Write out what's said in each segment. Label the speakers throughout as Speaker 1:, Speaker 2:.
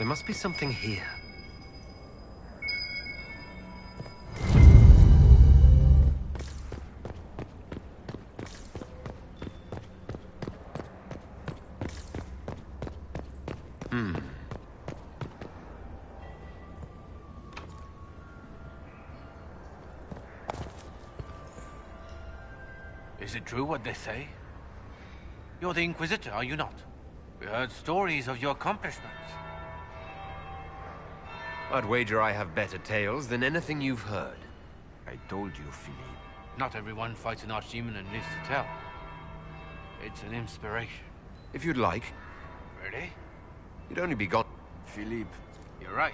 Speaker 1: There must be something here.
Speaker 2: Is it true what they say? You're the Inquisitor, are you not? We heard stories of your accomplishments.
Speaker 1: I'd wager I have better tales than anything you've heard.
Speaker 2: I told you, Philippe. Not everyone fights an archdemon and lives to tell. It's an inspiration.
Speaker 1: If you'd like.
Speaker 2: Really?
Speaker 1: You'd only be gone.
Speaker 2: Philippe, you're right.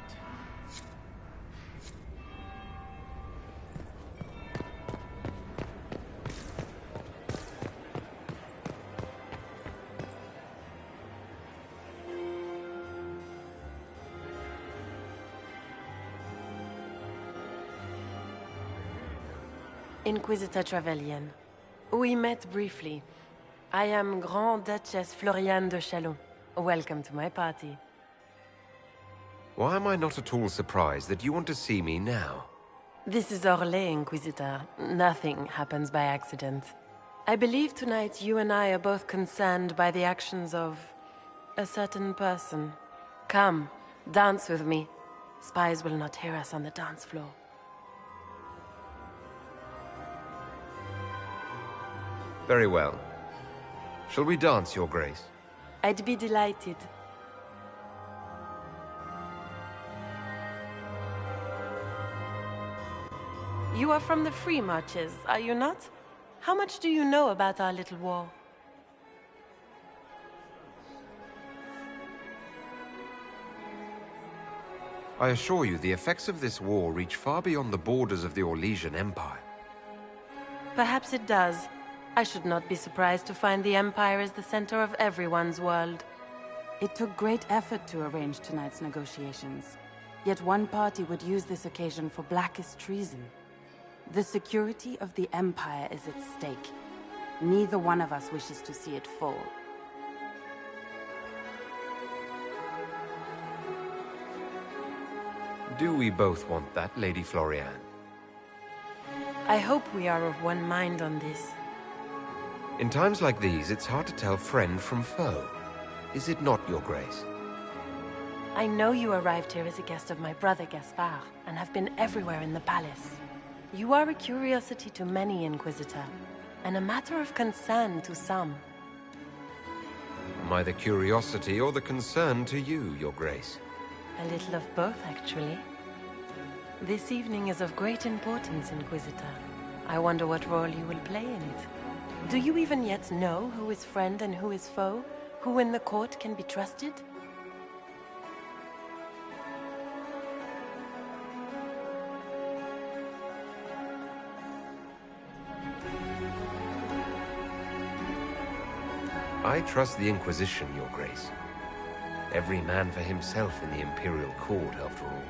Speaker 3: Inquisitor Trevelyan. We met briefly. I am Grand Duchess Floriane de Chalon. Welcome to my party.
Speaker 1: Why am I not at all surprised that you want to see me now?
Speaker 3: This is Orlais, Inquisitor. Nothing happens by accident. I believe tonight you and I are both concerned by the actions of a certain person. Come, dance with me. Spies will not hear us on the dance floor.
Speaker 1: Very well. Shall we dance, Your Grace?
Speaker 3: I'd be delighted. You are from the Free Marches, are you not? How much do you know about our little war?
Speaker 1: I assure you, the effects of this war reach far beyond the borders of the Orlesian Empire.
Speaker 3: Perhaps it does. I should not be surprised to find the Empire is the center of everyone's world.
Speaker 4: It took great effort to arrange tonight's negotiations. Yet one party would use this occasion for blackest treason. The security of the Empire is at stake. Neither one of us wishes to see it fall.
Speaker 1: Do we both want that, Lady Floriane?
Speaker 3: I hope we are of one mind on this.
Speaker 1: In times like these, it's hard to tell friend from foe. Is it not, Your Grace?
Speaker 3: I know you arrived here as a guest of my brother Gaspard, and have been everywhere in the palace. You are a curiosity to many, Inquisitor, and a matter of concern to some.
Speaker 1: Am I the curiosity or the concern to you, Your Grace?
Speaker 3: A little of both, actually. This evening is of great importance, Inquisitor. I wonder what role you will play in it. Do you even yet know who is friend and who is foe? Who in the court can be trusted?
Speaker 1: I trust the Inquisition, Your Grace. Every man for himself in the Imperial Court, after all.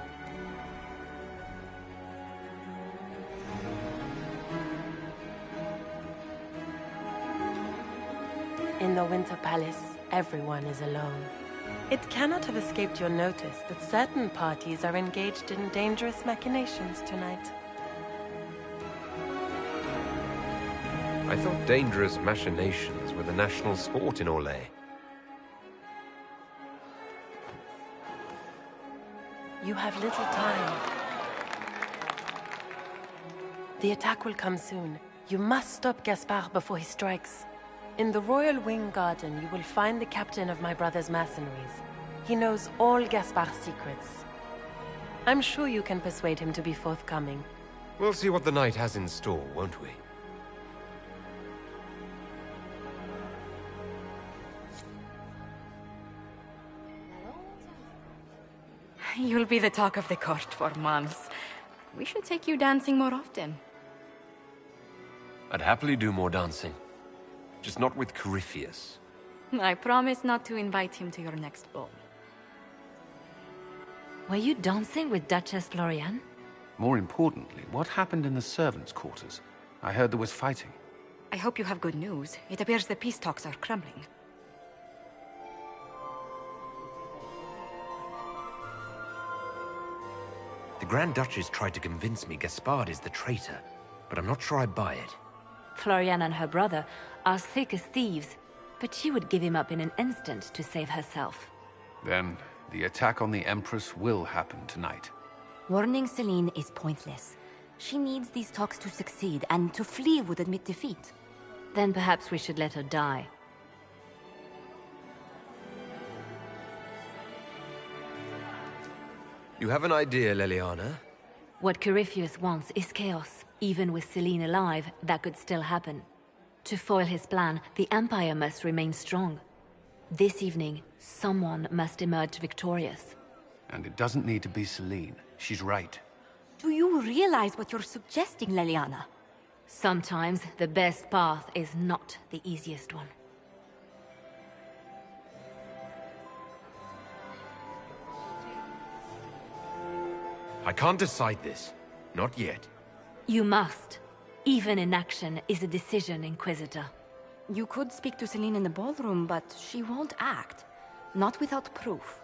Speaker 3: In the Winter Palace, everyone is alone. It cannot have escaped your notice that certain parties are engaged in dangerous machinations tonight.
Speaker 1: I thought dangerous machinations were the national sport in Orlais.
Speaker 3: You have little time. The attack will come soon. You must stop Gaspard before he strikes. In the Royal Wing Garden, you will find the captain of my brother's mercenaries. He knows all Gaspard's secrets. I'm sure you can persuade him to be forthcoming.
Speaker 1: We'll see what the night has in store, won't we?
Speaker 5: You'll be the talk of the court for months. We should take you dancing more often.
Speaker 1: I'd happily do more dancing. Just not with Corypheus.
Speaker 5: I promise not to invite him to your next ball.
Speaker 6: Were you dancing with Duchess Floriane?
Speaker 2: More importantly, what happened in the servants' quarters? I heard there was fighting.
Speaker 5: I hope you have good news. It appears the peace talks are crumbling.
Speaker 1: Grand Duchess tried to convince me Gaspard is the traitor, but I'm not sure I buy it.
Speaker 6: Florian and her brother are thick as thieves, but she would give him up in an instant to save herself.
Speaker 7: Then, the attack on the Empress will happen tonight.
Speaker 5: Warning Celine is pointless. She needs these talks to succeed, and to flee would admit defeat.
Speaker 6: Then perhaps we should let her die.
Speaker 1: You have an idea, Leliana?
Speaker 6: What Corypheus wants is chaos. Even with Celine alive, that could still happen. To foil his plan, the Empire must remain strong. This evening, someone must emerge victorious.
Speaker 7: And it doesn't need to be Celine. She's right.
Speaker 5: Do you realize what you're suggesting, Leliana?
Speaker 6: Sometimes the best path is not the easiest one.
Speaker 1: I can't decide this. Not yet.
Speaker 6: You must. Even inaction is a decision, Inquisitor.
Speaker 5: You could speak to Celine in the ballroom, but she won't act. Not without proof.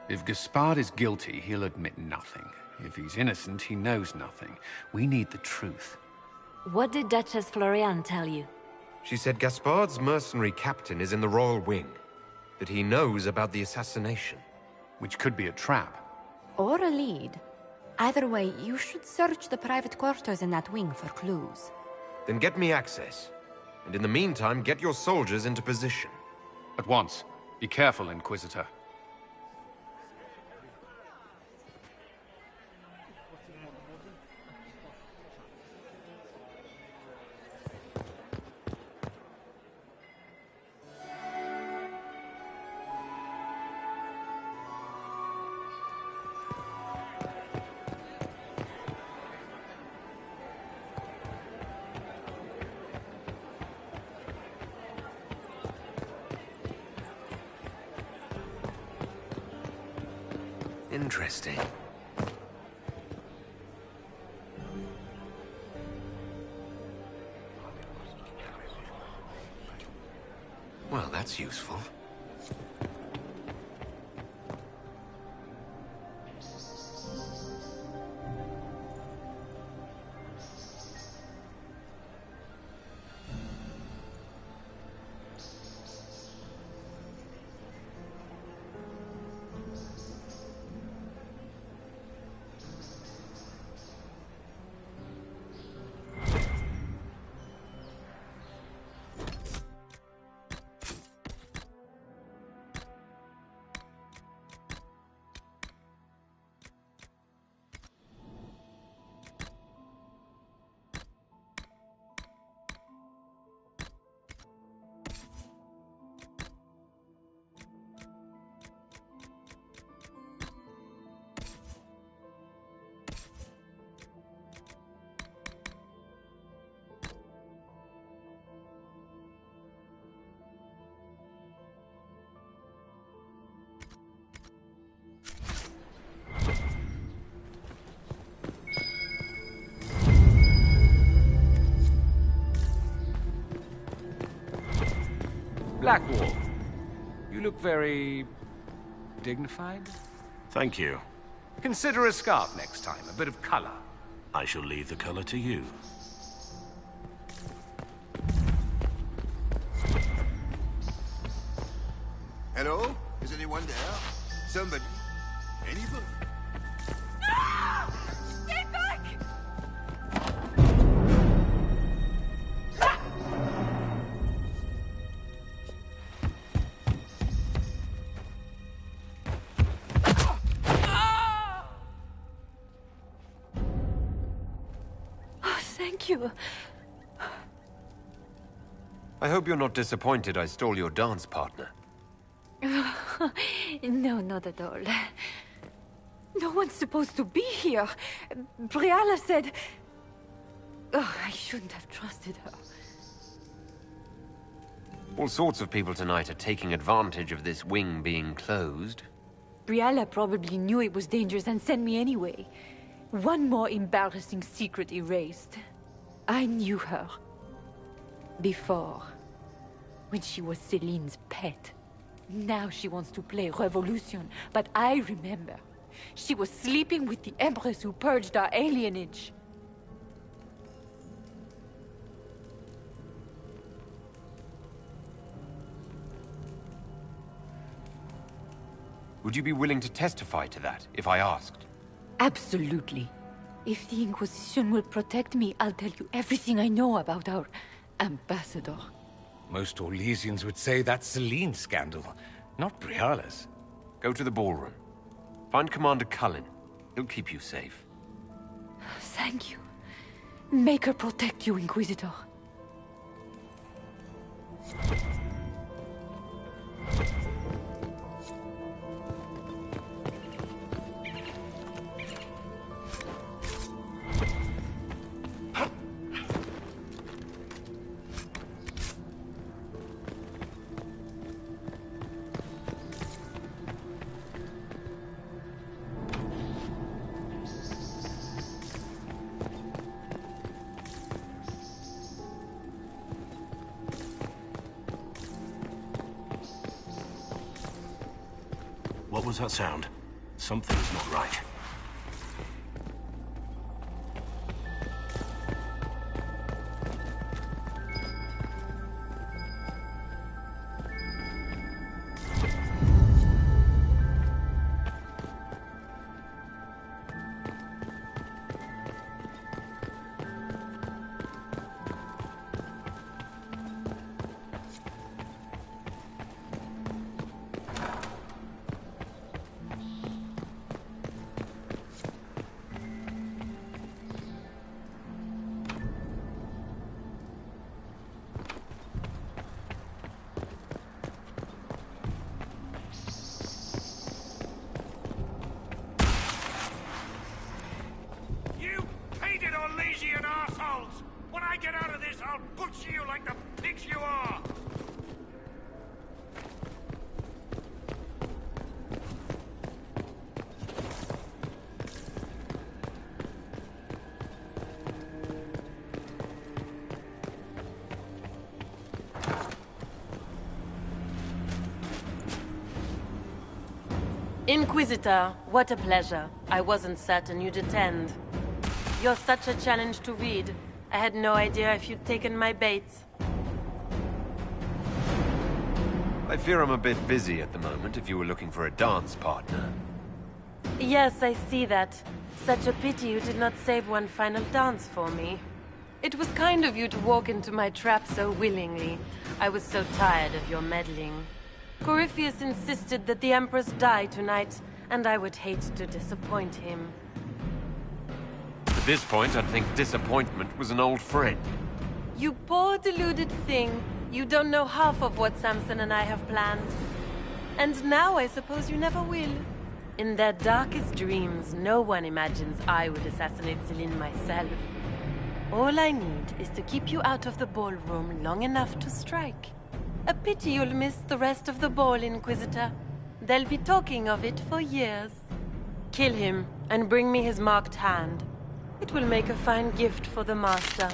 Speaker 7: If Gaspard is guilty, he'll admit nothing. If he's innocent, he knows nothing. We need the truth.
Speaker 6: What did Duchess Florian tell you?
Speaker 1: She said Gaspard's mercenary captain is in the Royal Wing. That he knows about the assassination.
Speaker 7: Which could be a trap.
Speaker 5: Or a lead. Either way, you should search the private quarters in that wing for clues.
Speaker 1: Then get me access. And in the meantime, get your soldiers into position.
Speaker 7: At once. Be careful, Inquisitor.
Speaker 1: Interesting. Well, that's useful.
Speaker 8: Blackwall, you look very dignified.
Speaker 9: Thank you.
Speaker 8: Consider a scarf next time, a bit of color.
Speaker 9: I shall leave the color to you.
Speaker 10: Hello? Is anyone there? Somebody? Anybody?
Speaker 5: Stay back!
Speaker 6: Thank you.
Speaker 1: I hope you're not disappointed I stole your dance partner.
Speaker 6: No, not at all.
Speaker 11: No one's supposed to be here. Briala said... Oh, I shouldn't have trusted her.
Speaker 1: All sorts of people tonight are taking advantage of this wing being closed.
Speaker 11: Briala probably knew it was dangerous and sent me anyway. One more embarrassing secret erased. I knew her. Before. When she was Celine's pet. Now she wants to play revolution, but I remember. She was sleeping with the Empress who purged our alienage.
Speaker 1: Would you be willing to testify to that, if I asked?
Speaker 11: Absolutely. If the Inquisition will protect me, I'll tell you everything I know about our ambassador.
Speaker 8: Most Orlesians would say that's Celine's scandal, not Briala's.
Speaker 1: Go to the ballroom. Find Commander Cullen. He'll keep you safe.
Speaker 11: Thank you. Make her protect you, Inquisitor.
Speaker 9: What was that sound? Something's not right.
Speaker 3: Inquisitor, what a pleasure. I wasn't certain you'd attend. You're such a challenge to read. I had no idea if you'd taken my bait.
Speaker 1: I fear I'm a bit busy at the moment if you were looking for a dance partner.
Speaker 3: Yes, I see that. Such a pity you did not save one final dance for me. It was kind of you to walk into my trap so willingly. I was so tired of your meddling. Corypheus insisted that the Empress die tonight, and I would hate to disappoint him.
Speaker 1: At this point, I'd think disappointment was an old friend.
Speaker 3: You poor deluded thing. You don't know half of what Samson and I have planned. And now I suppose you never will. In their darkest dreams, no one imagines I would assassinate Celine myself. All I need is to keep you out of the ballroom long enough to strike. A pity you'll miss the rest of the ball, Inquisitor. They'll be talking of it for years. Kill him, and bring me his marked hand. It will make a fine gift for the Master.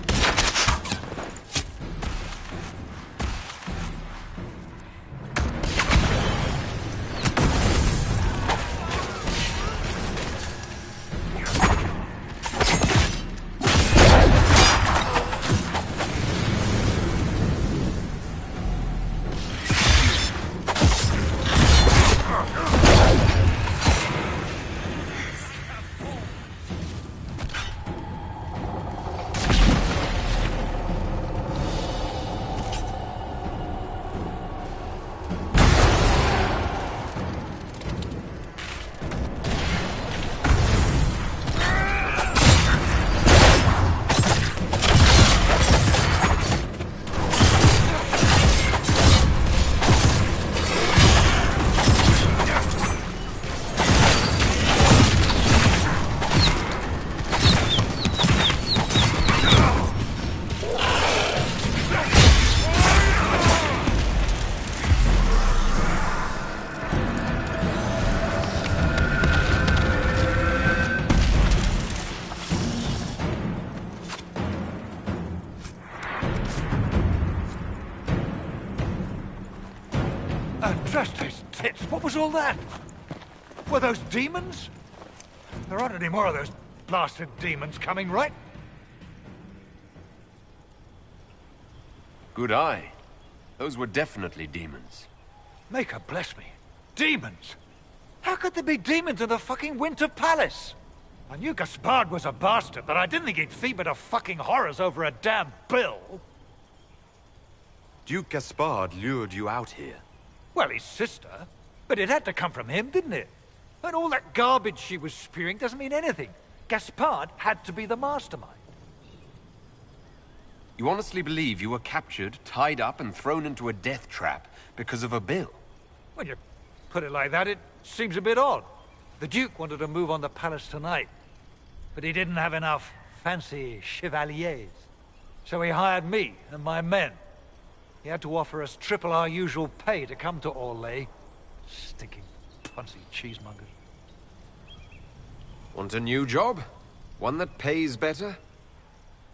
Speaker 8: Just his tits, what was all that? Were those demons?
Speaker 12: There aren't any more of those blasted demons coming, right?
Speaker 1: Good eye. Those were definitely demons.
Speaker 12: Maker bless me. Demons? How could there be demons in the fucking Winter Palace? I knew Gaspard was a bastard, but I didn't think he'd feed me to fucking horrors over a damn bill.
Speaker 1: Duke Gaspard lured you out here.
Speaker 12: Well, his sister. But it had to come from him, didn't it? And all that garbage she was spewing doesn't mean anything. Gaspard had to be the mastermind.
Speaker 1: You honestly believe you were captured, tied up, and thrown into a death trap because of a bill?
Speaker 12: When you put it like that, it seems a bit odd. The Duke wanted to move on the palace tonight, but he didn't have enough fancy chevaliers. So he hired me and my men. He had to offer us triple our usual pay to come to Orlais. Stinking, punsy cheesemongers.
Speaker 1: Want a new job? One that pays better?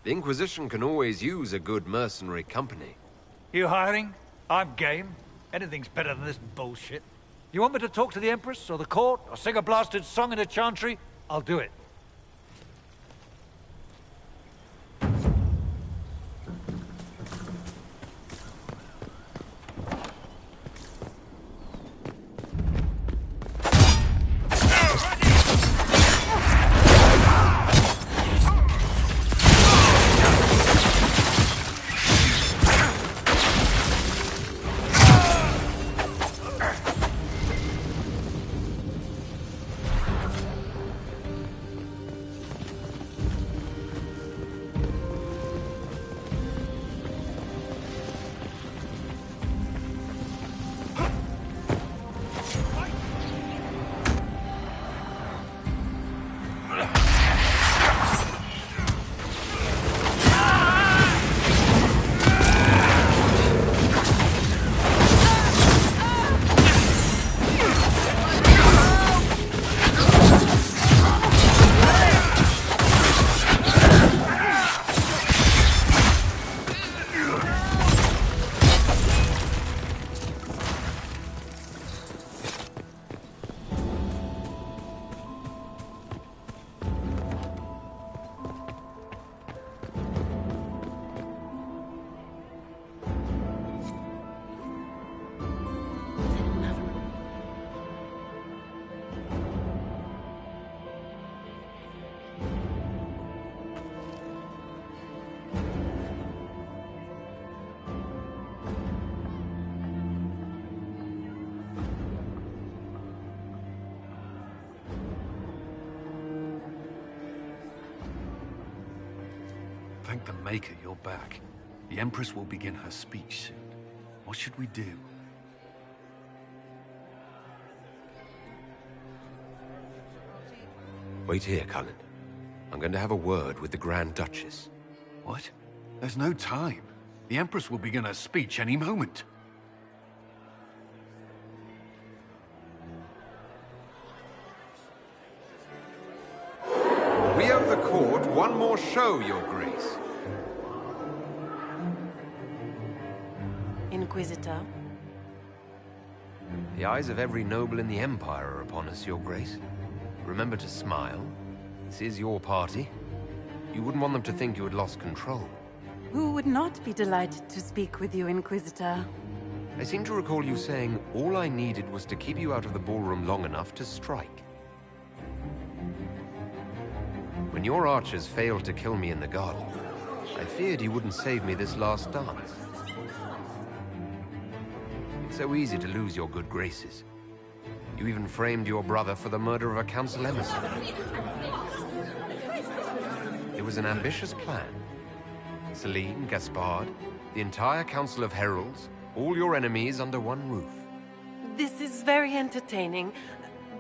Speaker 1: The Inquisition can always use a good mercenary company.
Speaker 12: You hiring? I'm game. Anything's better than this bullshit. You want me to talk to the Empress, or the court, or sing a blasted song in a chantry? I'll do it.
Speaker 7: Thank the Maker you're back. The Empress will begin her speech soon. What should we do?
Speaker 1: Wait here, Cullen. I'm going to have a word with the Grand Duchess.
Speaker 7: What? There's no time. The Empress will begin her speech any moment.
Speaker 1: We owe the court one more show, Your Grace.
Speaker 3: Inquisitor.
Speaker 1: The eyes of every noble in the Empire are upon us, Your Grace. Remember to smile. This is your party. You wouldn't want them to think you had lost control.
Speaker 4: Who would not be delighted to speak with you, Inquisitor?
Speaker 1: I seem to recall you saying all I needed was to keep you out of the ballroom long enough to strike. When your archers failed to kill me in the garden, I feared you wouldn't save me this last dance. It's so easy to lose your good graces. You even framed your brother for the murder of a council emissary. It was an ambitious plan. Celine, Gaspard, the entire Council of Heralds, all your enemies under one roof.
Speaker 3: This is very entertaining,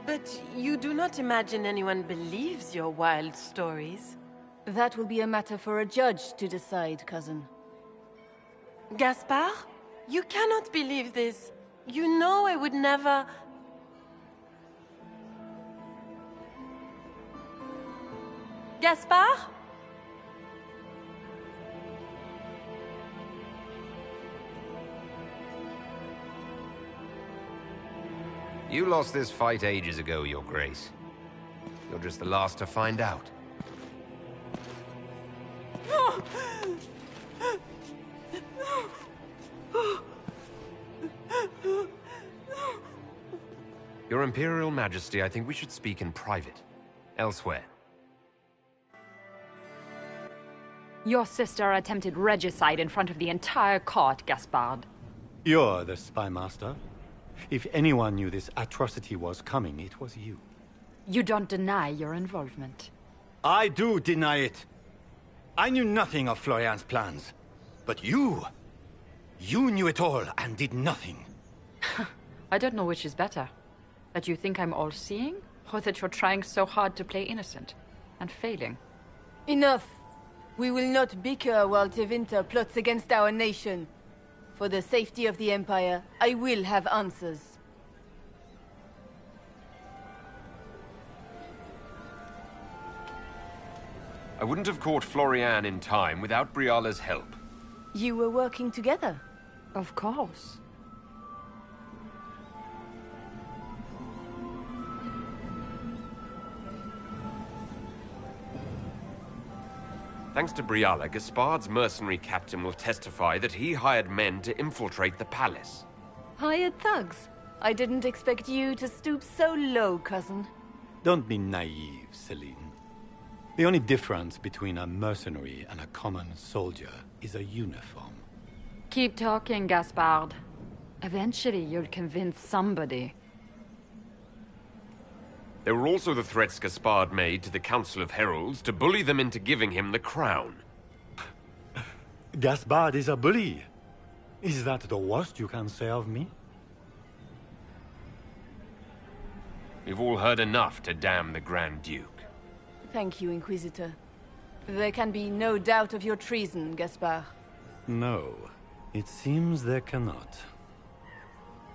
Speaker 3: but you do not imagine anyone believes your wild stories?
Speaker 11: That will be a matter for a judge to decide, cousin.
Speaker 3: Gaspard? You cannot believe this. You know I would never... Gaspard?
Speaker 1: You lost this fight ages ago, Your Grace. You're just the last to find out. Your Imperial Majesty, I think we should speak in private. Elsewhere.
Speaker 13: Your sister attempted regicide in front of the entire court, Gaspard.
Speaker 14: You're the spy master. If anyone knew this atrocity was coming, it was you.
Speaker 13: You don't deny your involvement.
Speaker 14: I do deny it. I knew nothing of Florian's plans. But you knew it all and did nothing.
Speaker 13: I don't know which is better. That you think I'm all-seeing, or that you're trying so hard to play innocent and failing?
Speaker 15: Enough! We will not bicker while Tevinter plots against our nation. For the safety of the Empire, I will have answers.
Speaker 1: I wouldn't have caught Florian in time without Briala's help.
Speaker 15: You were working together?
Speaker 13: Of course.
Speaker 1: Thanks to Briala, Gaspard's mercenary captain will testify that he hired men to infiltrate the palace.
Speaker 15: Hired thugs? I didn't expect you to stoop so low, cousin.
Speaker 14: Don't be naive, Celine. The only difference between a mercenary and a common soldier is a uniform.
Speaker 13: Keep talking, Gaspard. Eventually, you'll convince somebody.
Speaker 1: There were also the threats Gaspard made to the Council of Heralds to bully them into giving him the crown.
Speaker 14: Gaspard is a bully. Is that the worst you can say of me?
Speaker 1: We've all heard enough to damn the Grand Duke.
Speaker 15: Thank you, Inquisitor. There can be no doubt of your treason, Gaspard.
Speaker 14: No, it seems there cannot.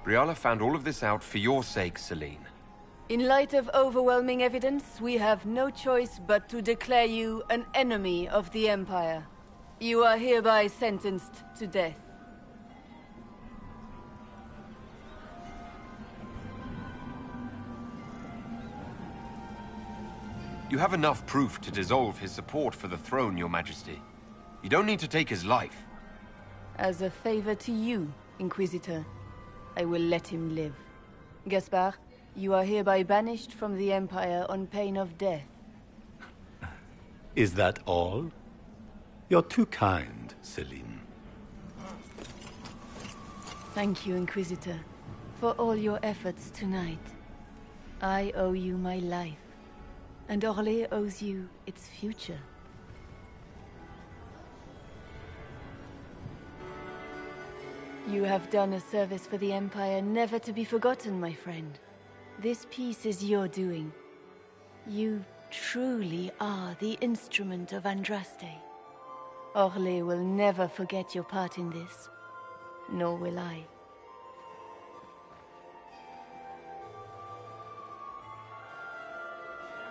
Speaker 1: Briala found all of this out for your sake, Celine.
Speaker 15: In light of overwhelming evidence, we have no choice but to declare you an enemy of the Empire. You are hereby sentenced to death.
Speaker 1: You have enough proof to dissolve his support for the throne, Your Majesty. You don't need to take his life.
Speaker 15: As a favor to you, Inquisitor, I will let him live. Gaspard, you are hereby banished from the Empire on pain of death.
Speaker 14: Is that all? You're too kind, Celine.
Speaker 15: Thank you, Inquisitor, for all your efforts tonight. I owe you my life, and Orlais owes you its future. You have done a service for the Empire never to be forgotten, my friend. This piece is your doing. You truly are the instrument of Andraste. Orlais will never forget your part in this, nor will I.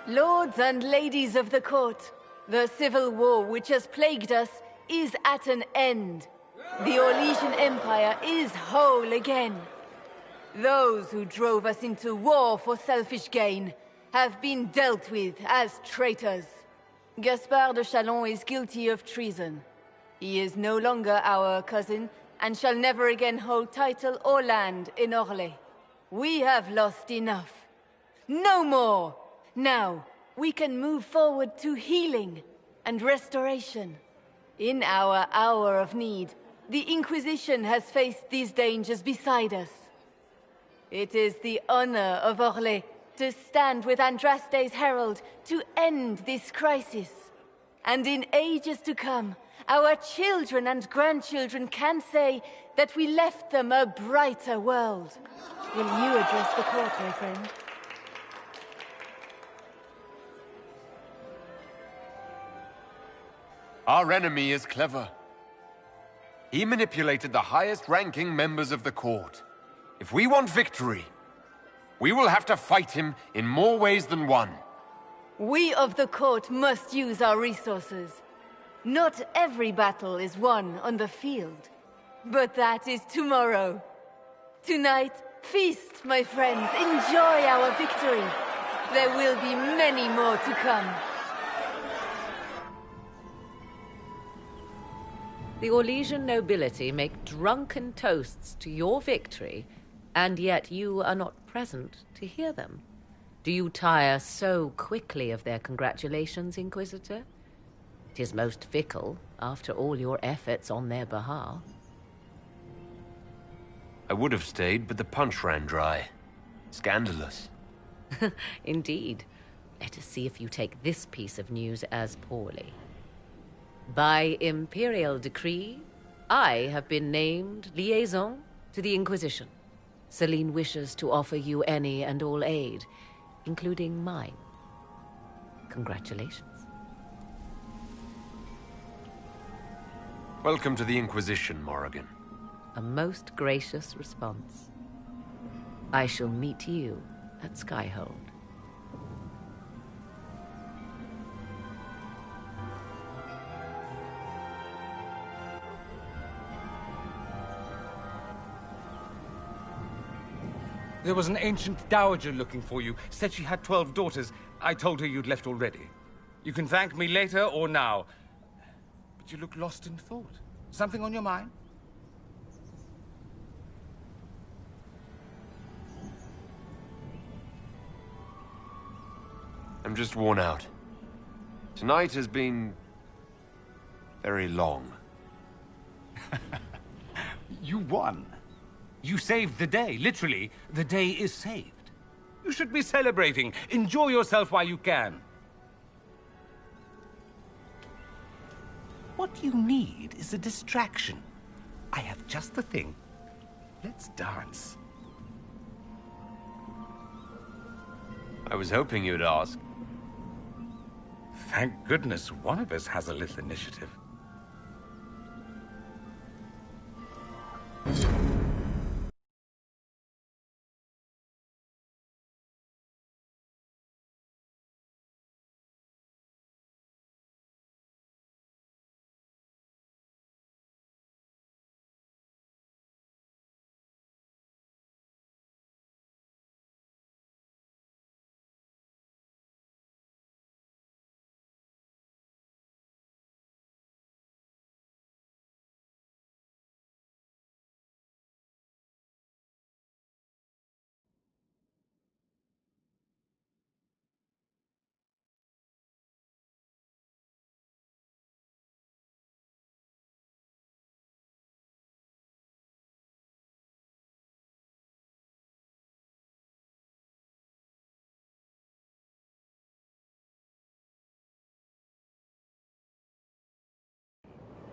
Speaker 15: Lords and ladies of the court, the civil war which has plagued us is at an end. The Orlesian Empire is whole again. Those who drove us into war for selfish gain have been dealt with as traitors. Gaspard de Chalon is guilty of treason. He is no longer our cousin and shall never again hold title or land in Orlais. We have lost enough. No more! Now, we can move forward to healing and restoration. In our hour of need, the Inquisition has faced these dangers beside us. It is the honor of Orlais to stand with Andraste's herald to end this crisis. And in ages to come, our children and grandchildren can say that we left them a brighter world. Will you address the court, my friend?
Speaker 1: Our enemy is clever. He manipulated the highest-ranking members of the court. If we want victory, we will have to fight him in more ways than one.
Speaker 15: We of the court must use our resources. Not every battle is won on the field, but that is tomorrow. Tonight, feast, my friends. Enjoy our victory. There will be many more to come.
Speaker 16: The Orlesian nobility make drunken toasts to your victory, and yet you are not present to hear them. Do you tire so quickly of their congratulations, Inquisitor? 'Tis most fickle, after all your efforts on their behalf.
Speaker 1: I would have stayed, but the punch ran dry. Scandalous.
Speaker 16: Indeed. Let us see if you take this piece of news as poorly. By imperial decree, I have been named liaison to the Inquisition. Celine wishes to offer you any and all aid, including mine. Congratulations.
Speaker 1: Welcome to the Inquisition, Morrigan.
Speaker 16: A most gracious response. I shall meet you at Skyhold.
Speaker 8: There was an ancient dowager looking for you. Said she had 12 daughters. I told her you'd left already. You can thank me later or now. But you look lost in thought. Something on your mind?
Speaker 1: I'm just worn out. Tonight has been very long.
Speaker 8: You won. You saved the day. Literally, the day is saved. You should be celebrating. Enjoy yourself while you can. What you need is a distraction. I have just the thing. Let's dance.
Speaker 1: I was hoping you'd ask.
Speaker 8: Thank goodness one of us has a little initiative.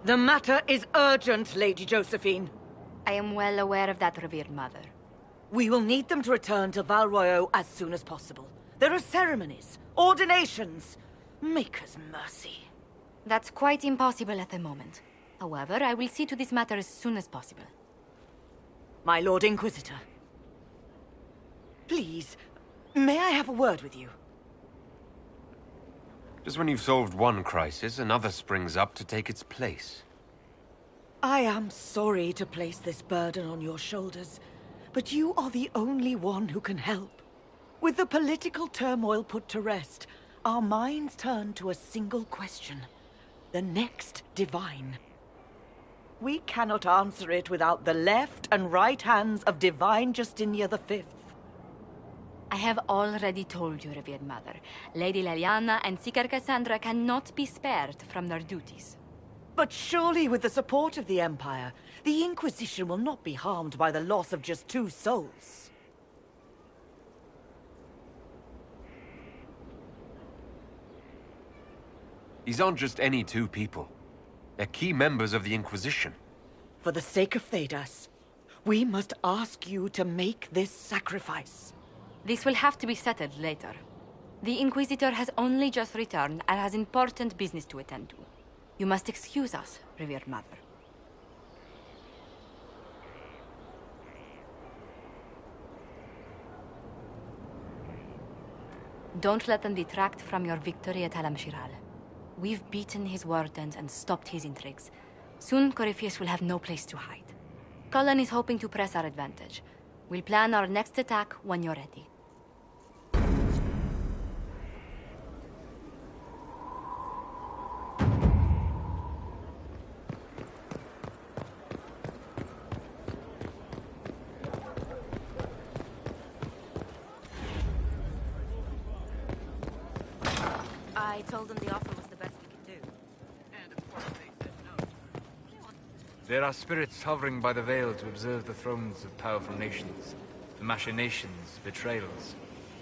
Speaker 17: The matter is urgent, Lady Josephine.
Speaker 5: I am well aware of that, revered mother.
Speaker 17: We will need them to return to Val Royeaux as soon as possible. There are ceremonies, ordinations. Maker's mercy.
Speaker 5: That's quite impossible at the moment. However, I will see to this matter as soon as possible.
Speaker 17: My Lord Inquisitor. Please, may I have a word with you?
Speaker 1: Just when you've solved one crisis, another springs up to take its place.
Speaker 17: I am sorry to place this burden on your shoulders, but you are the only one who can help. With the political turmoil put to rest, our minds turn to a single question. The next Divine. We cannot answer it without the left and right hands of Divine Justinia V.
Speaker 5: I have already told you, revered mother. Lady Leliana and Seeker Cassandra cannot be spared from their duties.
Speaker 17: But surely with the support of the Empire, the Inquisition will not be harmed by the loss of just 2 souls.
Speaker 1: These aren't just any 2 people. They're key members of the Inquisition.
Speaker 17: For the sake of Thedas, we must ask you to make this sacrifice.
Speaker 5: This will have to be settled later. The Inquisitor has only just returned and has important business to attend to. You must excuse us, revered mother. Don't let them detract from your victory at Alam-Shiral. We've beaten his wardens and stopped his intrigues. Soon, Corypheus will have no place to hide. Cullen is hoping to press our advantage. We'll plan our next attack when you're ready. I told them the offer was the best we could do.
Speaker 2: And of course they said no.
Speaker 18: There are spirits hovering by the veil to observe the thrones of powerful nations. The machinations, betrayals.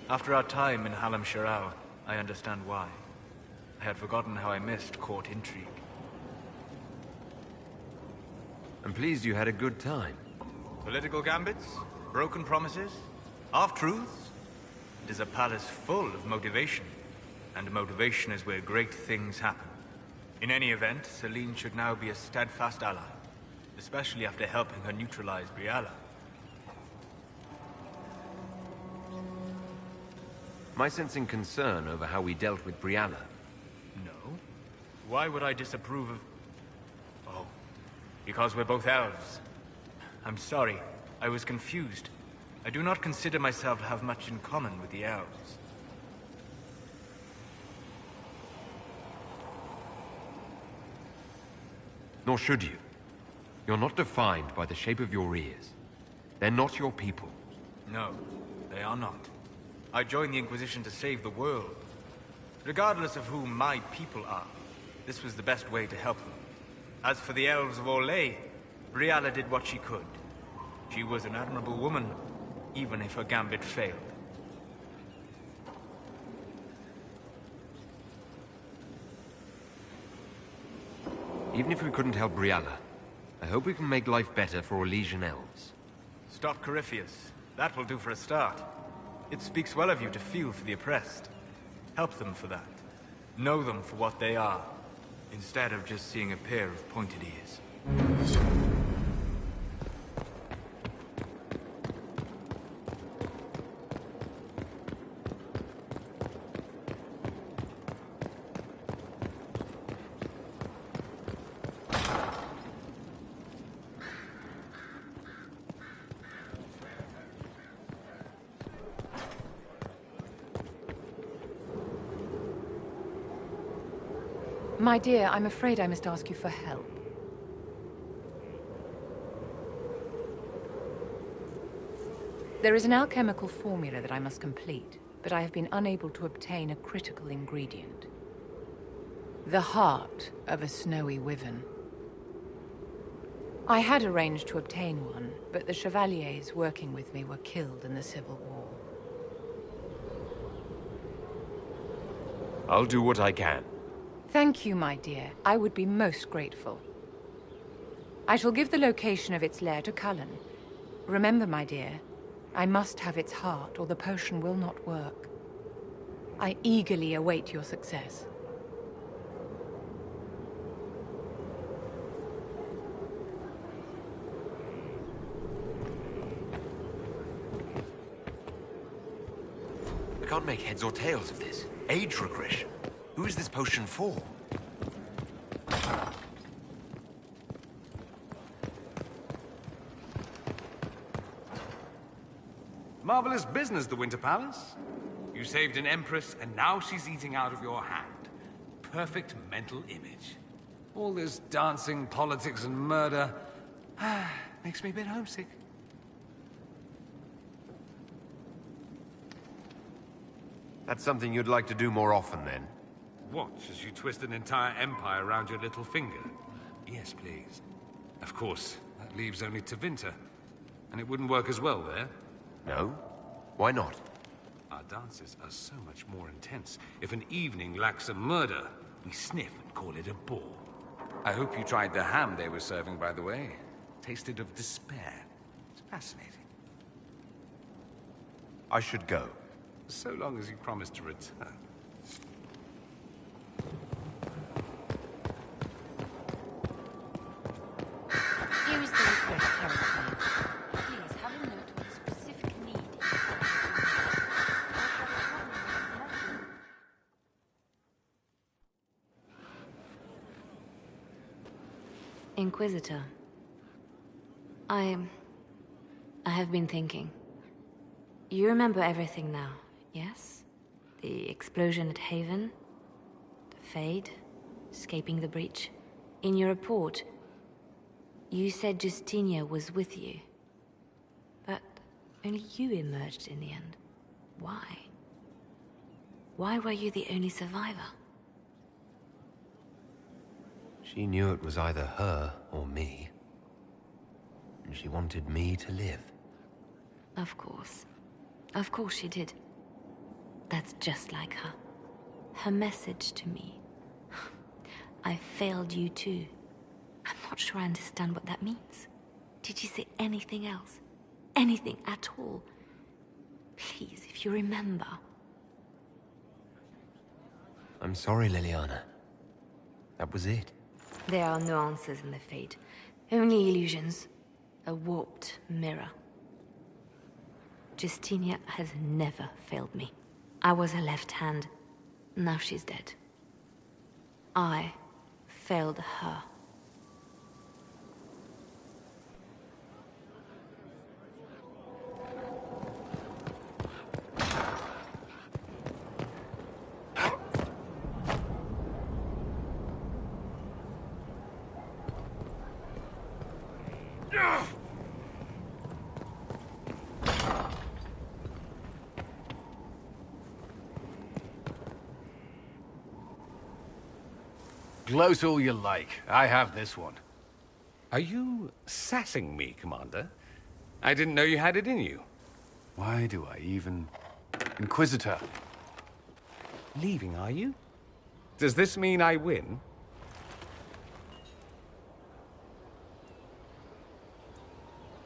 Speaker 18: After our time in Halam Shiral, I understand why. I had forgotten how I missed court intrigue.
Speaker 1: I'm pleased you had a good time.
Speaker 18: Political gambits? Broken promises? Half-truths? It is a palace full of motivation. And motivation is where great things happen. In any event, Celine should now be a steadfast ally. Especially after helping her neutralize Briala.
Speaker 1: Am I sensing concern over how we dealt with Briala?
Speaker 18: No. Why would I disapprove of... Oh. Because we're both elves. I'm sorry. I was confused. I do not consider myself to have much in common with the elves.
Speaker 1: Nor should you. You're not defined by the shape of your ears. They're not your people.
Speaker 18: No, they are not. I joined the Inquisition to save the world. Regardless of who my people are, this was the best way to help them. As for the elves of Orlais, Briala did what she could. She was an admirable woman, even if her gambit failed.
Speaker 1: Even if we couldn't help Briala, I hope we can make life better for Orlesian elves.
Speaker 18: Stop Corypheus. That will do for a start. It speaks well of you to feel for the oppressed. Help them for that. Know them for what they are, instead of just seeing a pair of pointed ears.
Speaker 19: My dear, I'm afraid I must ask you for help. There is an alchemical formula that I must complete, but I have been unable to obtain a critical ingredient. The heart of a snowy wyvern. I had arranged to obtain one, but the chevaliers working with me were killed in the Civil War.
Speaker 1: I'll do what I can.
Speaker 19: Thank you, my dear. I would be most grateful. I shall give the location of its lair to Cullen. Remember, my dear, I must have its heart, or the potion will not work. I eagerly await your success.
Speaker 1: I can't make heads or tails of this. Age regression. Who is this potion for?
Speaker 8: Marvelous business, the Winter Palace. You saved an empress, and now she's eating out of your hand. Perfect mental image. All this dancing, politics, and murder... makes me a bit homesick.
Speaker 1: That's something you'd like to do more often, then?
Speaker 8: Watch as you twist an entire empire around your little finger. Yes, please. Of course, that leaves only Tevinter. And it wouldn't work as well there.
Speaker 1: No? Why not?
Speaker 8: Our dances are so much more intense. If an evening lacks a murder, we sniff and call it a ball. I hope you tried the ham they were serving, by the way. Tasted of despair. It's fascinating.
Speaker 1: I should go.
Speaker 8: So long as you promise to return.
Speaker 6: Here is the request, Harry. Please have a note of the specific need. Inquisitor, I have been thinking. You remember everything now, yes? The explosion at Haven, the Fade, escaping the breach. In your report, you said Justinia was with you. But only you emerged in the end. Why? Why were you the only survivor?
Speaker 1: She knew it was either her or me. And she wanted me to live.
Speaker 6: Of course. Of course she did. That's just like her. Her message to me. I failed you too. I'm not sure I understand what that means. Did she say anything else? Anything at all? Please, if you remember.
Speaker 1: I'm sorry, Liliana. That was it.
Speaker 6: There are no answers in the fate. Only illusions. A warped mirror. Justinia has never failed me. I was her left hand. Now she's dead. I failed her.
Speaker 7: Gloat all you like. I have this one.
Speaker 8: Are you sassing me, Commander? I didn't know you had it in you.
Speaker 7: Why do I even... Inquisitor.
Speaker 8: Leaving, are you? Does this mean I win?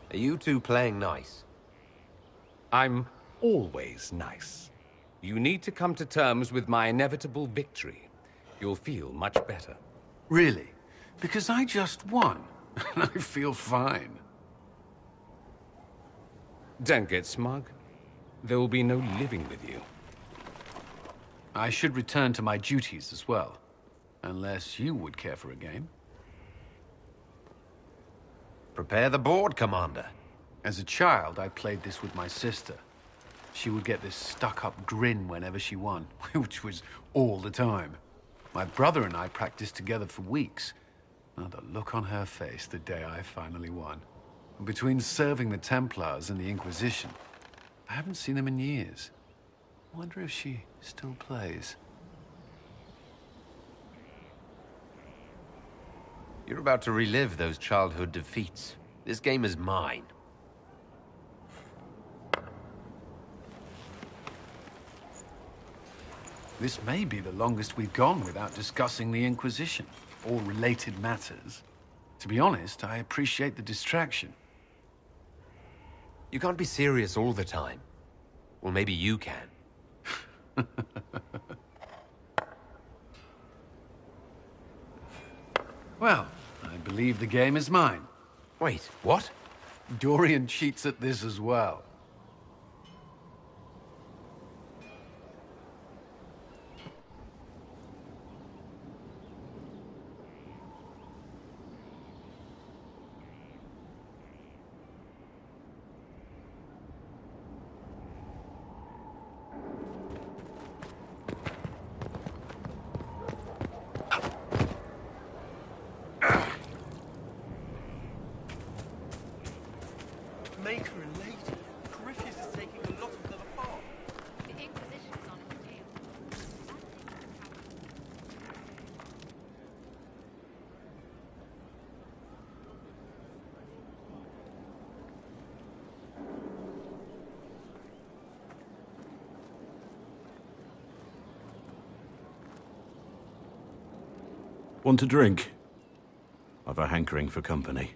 Speaker 1: Are you two playing nice?
Speaker 8: I'm always nice. You need to come to terms with my inevitable victory. You'll feel much better.
Speaker 7: Really? Because I just won. And I feel fine.
Speaker 8: Don't get smug. There will be no living with you.
Speaker 7: I should return to my duties as well. Unless you would care for a game.
Speaker 1: Prepare the board, Commander.
Speaker 7: As a child, I played this with my sister. She would get this stuck-up grin whenever she won, which was all the time. My brother and I practiced together for weeks. Now the look on her face the day I finally won. And between serving the Templars and the Inquisition, I haven't seen them in years. I wonder if she still plays.
Speaker 1: You're about to relive those childhood defeats. This game is mine.
Speaker 7: This may be the longest we've gone without discussing the Inquisition, or related matters. To be honest, I appreciate the distraction.
Speaker 1: You can't be serious all the time. Well, maybe you can.
Speaker 7: Well, I believe the game is mine.
Speaker 1: Wait, what?
Speaker 7: Dorian cheats at this as well.
Speaker 20: Maker and lady. Corypheus is taking a lot of them apart.
Speaker 5: The Inquisition is on its tail.
Speaker 9: Want a drink? I've a hankering for company.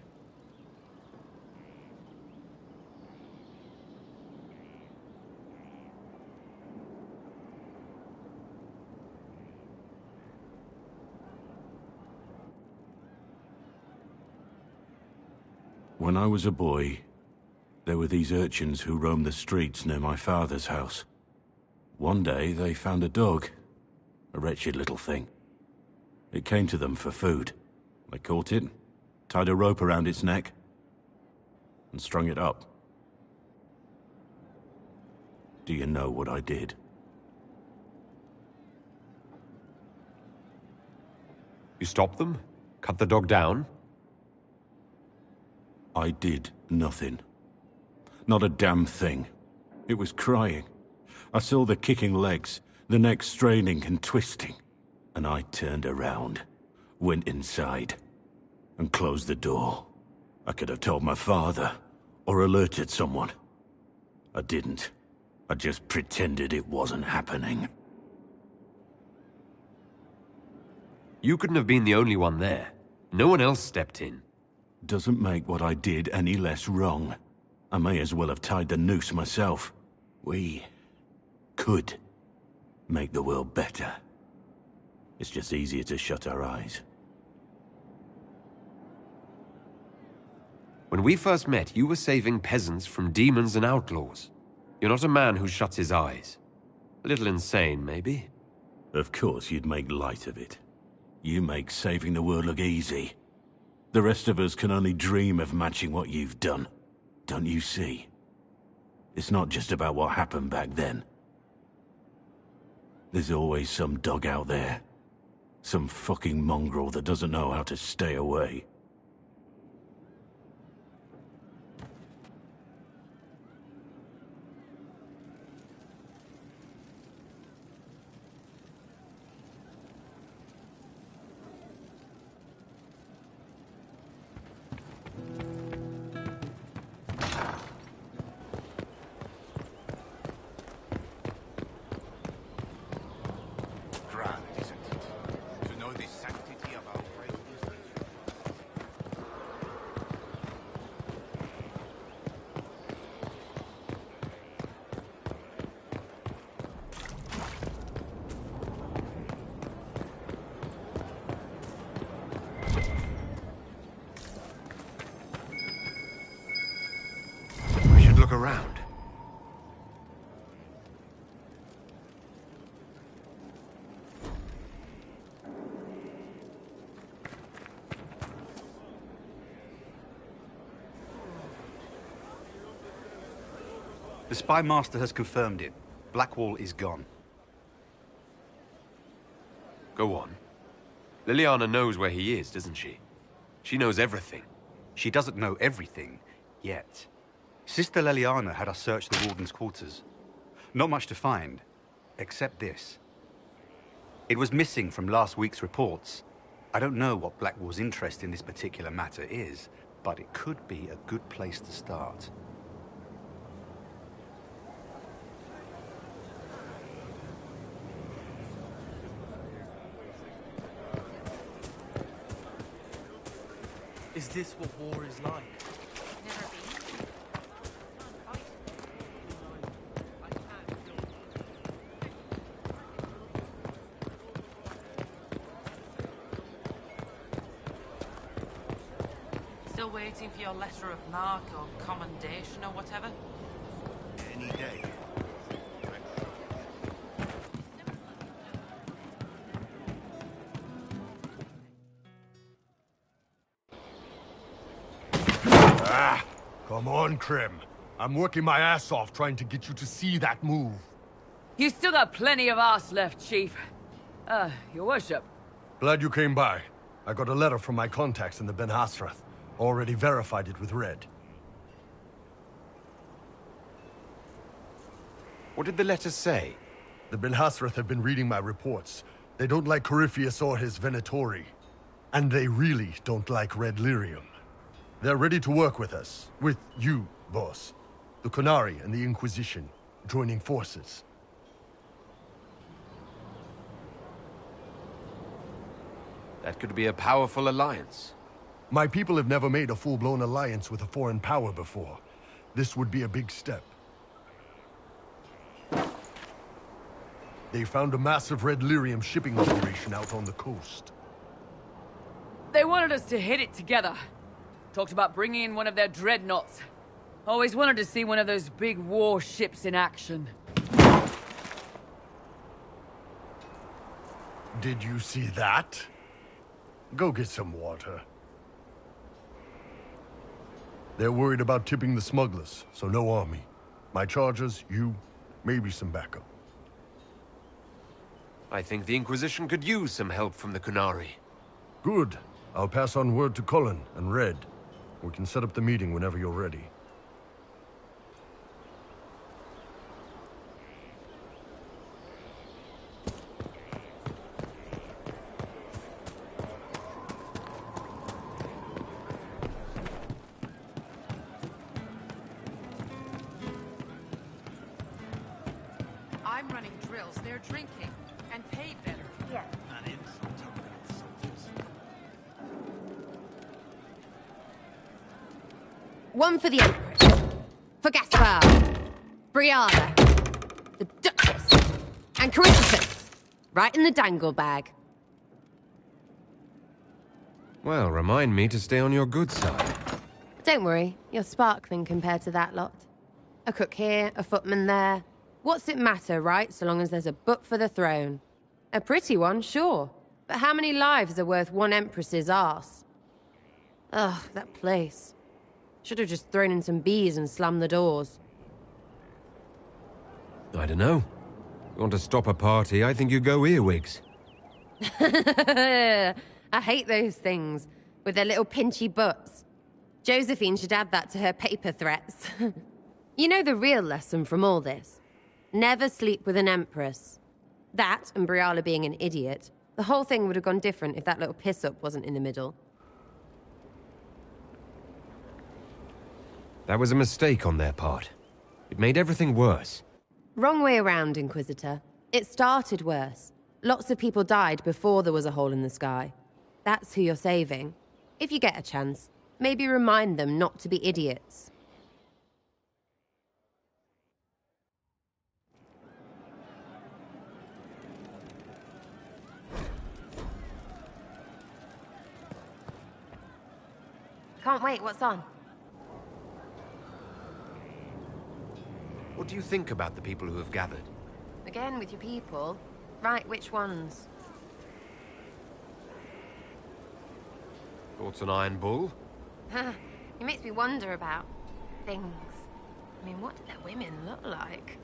Speaker 9: When I was a boy, there were these urchins who roamed the streets near my father's house. One day, they found a dog. A wretched little thing. It came to them for food. They caught it, tied a rope around its neck, and strung it up. Do you know what I did?
Speaker 1: You stopped them? Cut the dog down?
Speaker 9: I did nothing. Not a damn thing. It was crying. I saw the kicking legs, the neck straining and twisting, and I turned around. went inside, and closed the door. I could have told my father, or alerted someone. I didn't. I just pretended it wasn't happening.
Speaker 1: You couldn't have been the only one there. No one else stepped in.
Speaker 9: Doesn't make what I did any less wrong. I may as well have tied the noose myself. We could make the world better. It's just easier to shut our eyes.
Speaker 1: When we first met, you were saving peasants from demons and outlaws. You're not a man who shuts his eyes. A little insane, maybe?
Speaker 9: Of course you'd make light of it. You make saving the world look easy. The rest of us can only dream of matching what you've done. Don't you see? It's not just about what happened back then. There's always some dog out there. Some fucking mongrel that doesn't know how to stay away.
Speaker 1: Look around.
Speaker 21: The spy master has confirmed it. Blackwall is gone.
Speaker 1: Go on. Liliana knows where he is, doesn't she? She knows everything.
Speaker 21: She doesn't know everything, yet. Sister Liliana had us search the Warden's quarters. Not much to find, except this. It was missing from last week's reports. I don't know what Blackwall's interest in this particular matter is, but it could be a good place to start.
Speaker 20: Is this what war is like?
Speaker 22: Still waiting for your letter of marque or commendation or whatever?
Speaker 10: Any day.
Speaker 23: Come on, Krim. I'm working my ass off trying to get you to see that move.
Speaker 24: You still got plenty of arse left, Chief. Your worship.
Speaker 23: Glad you came by. I got a letter from my contacts in the Ben Hasrath. Already verified it with Red.
Speaker 1: What did the letter say?
Speaker 23: The Ben Hasrath have been reading my reports. They don't like Corypheus or his Venatori. And they really don't like Red Lyrium. They're ready to work with us. With you, boss. The Qunari and the Inquisition, joining forces.
Speaker 1: That could be a powerful alliance.
Speaker 23: My people have never made a full-blown alliance with a foreign power before. This would be a big step. They found a massive Red Lyrium shipping operation out on the coast.
Speaker 24: They wanted us to hit it together. Talked about bringing in one of their dreadnoughts. Always wanted to see one of those big warships in action.
Speaker 23: Did you see that? Go get some water. They're worried about tipping the smugglers, so no army. My chargers, you, maybe some backup.
Speaker 1: I think the Inquisition could use some help from the Qunari.
Speaker 23: Good. I'll pass on word to Cullen and Red. We can set up the meeting whenever you're ready.
Speaker 24: I'm running drills, they're drinking, and paid better.
Speaker 15: Yes.
Speaker 10: An insult to red soldiers.
Speaker 3: One for the Empress. For Gaspar. Brianna. The Duchess. And Corypheus. Right in the dangle bag.
Speaker 1: Well, remind me to stay on your good side.
Speaker 3: Don't worry, you're sparkling compared to that lot. A cook here, a footman there. What's it matter, right, so long as there's a butt for the throne? A pretty one, sure. But how many lives are worth one empress's arse? Ugh, that place. Should have just thrown in some bees and slammed the doors.
Speaker 1: I don't know. You want to stop a party, I think you go earwigs.
Speaker 3: I hate those things, with their little pinchy butts. Josephine should add that to her paper threats. You know the real lesson from all this? Never sleep with an empress. That, and Briala being an idiot, the whole thing would have gone different if that little piss-up wasn't in the middle.
Speaker 1: That was a mistake on their part. It made everything worse.
Speaker 3: Wrong way around, Inquisitor. It started worse. Lots of people died before there was a hole in the sky. That's who you're saving. If you get a chance, maybe remind them not to be idiots. Can't wait, what's on?
Speaker 1: What do you think about the people who have gathered?
Speaker 3: Again with your people? Right, which ones?
Speaker 1: Thoughts on Iron Bull?
Speaker 3: It makes me wonder about things. I mean, what do their women look like?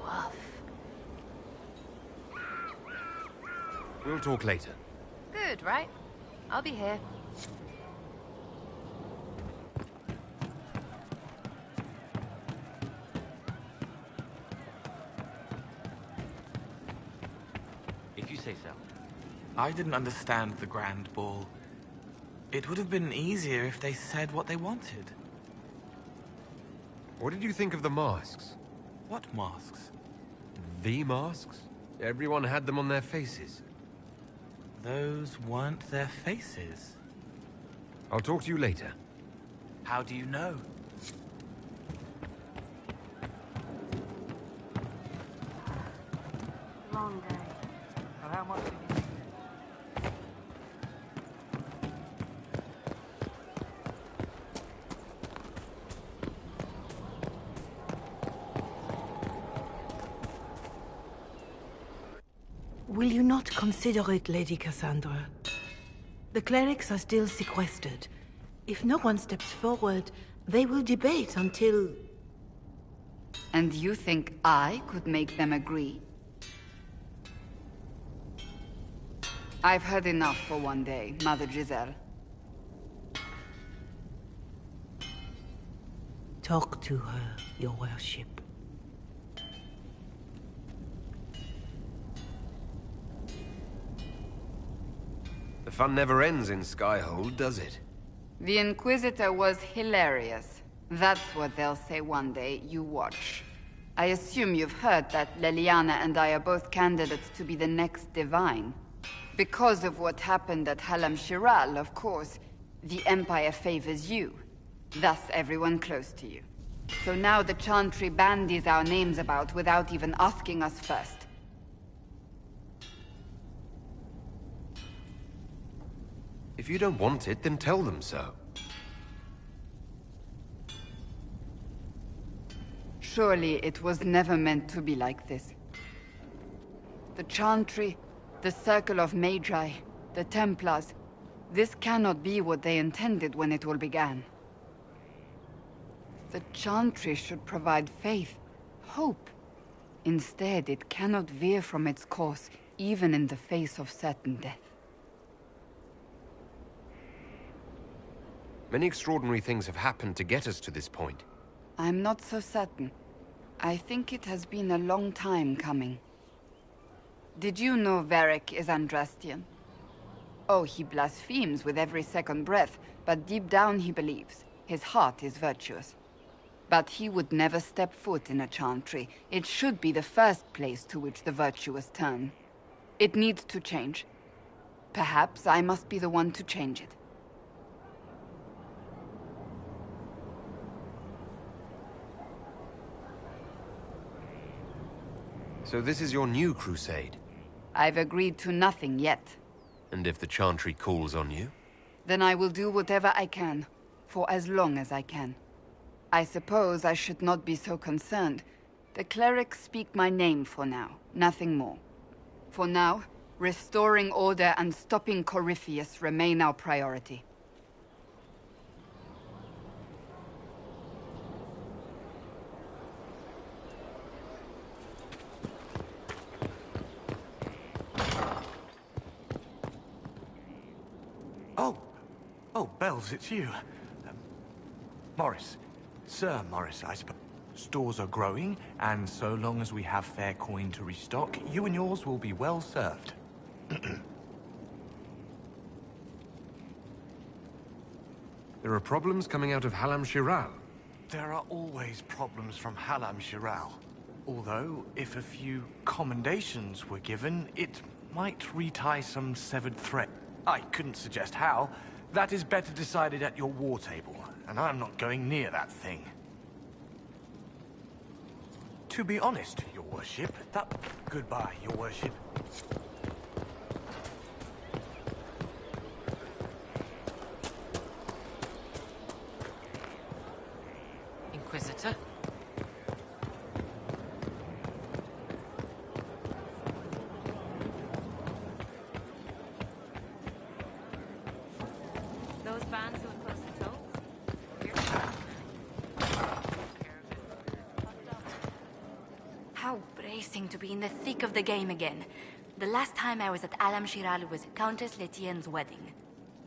Speaker 3: Woof.
Speaker 1: We'll talk later.
Speaker 3: Good, right? I'll be here.
Speaker 21: If you say so.
Speaker 4: I didn't understand the Grand Ball. It would have been easier if they said what they wanted.
Speaker 1: What did you think of the masks?
Speaker 4: What masks?
Speaker 1: The masks? Everyone had them on their faces.
Speaker 4: Those weren't their faces.
Speaker 1: I'll talk to you later.
Speaker 4: How do you know?
Speaker 15: Long day.
Speaker 18: And how much did you think?
Speaker 17: Will you not consider it, Lady Cassandra? The clerics are still sequestered. If no one steps forward, they will debate until...
Speaker 13: And you think I could make them agree? I've heard enough for one day, Mother Giselle.
Speaker 17: Talk to her, your worship.
Speaker 1: The fun never ends in Skyhold, does it?
Speaker 13: The Inquisitor was hilarious. That's what they'll say one day, you watch. I assume you've heard that Leliana and I are both candidates to be the next Divine. Because of what happened at Halam Shiral, of course, the Empire favors you. Thus everyone close to you. So now the Chantry bandies our names about without even asking us first.
Speaker 1: If you don't want it, then tell them so.
Speaker 13: Surely it was never meant to be like this. The Chantry, the Circle of Magi, the Templars, this cannot be what they intended when it all began. The Chantry should provide faith, hope. Instead, it cannot veer from its course, even in the face of certain death.
Speaker 1: Many extraordinary things have happened to get us to this point.
Speaker 13: I'm not so certain. I think it has been a long time coming. Did you know Varric is Andrastian? Oh, he blasphemes with every second breath, but deep down he believes. His heart is virtuous. But he would never step foot in a chantry. It should be the first place to which the virtuous turn. It needs to change. Perhaps I must be the one to change it.
Speaker 1: So this is your new crusade?
Speaker 13: I've agreed to nothing yet.
Speaker 1: And if the chantry calls on you?
Speaker 13: Then I will do whatever I can, for as long as I can. I suppose I should not be so concerned. The clerics speak my name for now, nothing more. For now, restoring order and stopping Corypheus remain our priority.
Speaker 20: Oh, Bells, it's you. Morris. Sir Morris, I suppose. Stores are growing, and so long as we have fair coin to restock, you and yours will be well served.
Speaker 1: There are problems coming out of Halam Shiral.
Speaker 20: There are always problems from Halam Shiral. Although, if a few commendations were given, it might retie some severed thread. I couldn't suggest how. That is better decided at your war table, and I'm not going near that thing. To be honest, your worship, Goodbye, your worship.
Speaker 22: Inquisitor?
Speaker 5: Those bands who were close to toes? How bracing to be in the thick of the game again. The last time I was at Alam Shiral was Countess Letienne's wedding.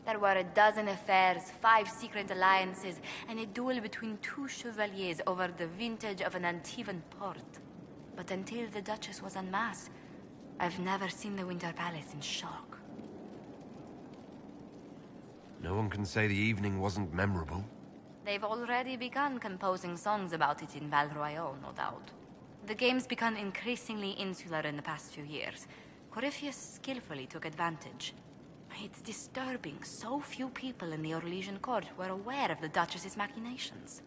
Speaker 5: There were a dozen affairs, 5 secret alliances, and a duel between 2 chevaliers over the vintage of an Antivan port. But until the Duchess was en masse, I've never seen the Winter Palace in shock.
Speaker 1: No one can say the evening wasn't memorable.
Speaker 5: They've already begun composing songs about it in Val Royale, no doubt. The game's become increasingly insular in the past few years. Corypheus skillfully took advantage. It's disturbing so few people in the Orlesian court were aware of the Duchess's machinations.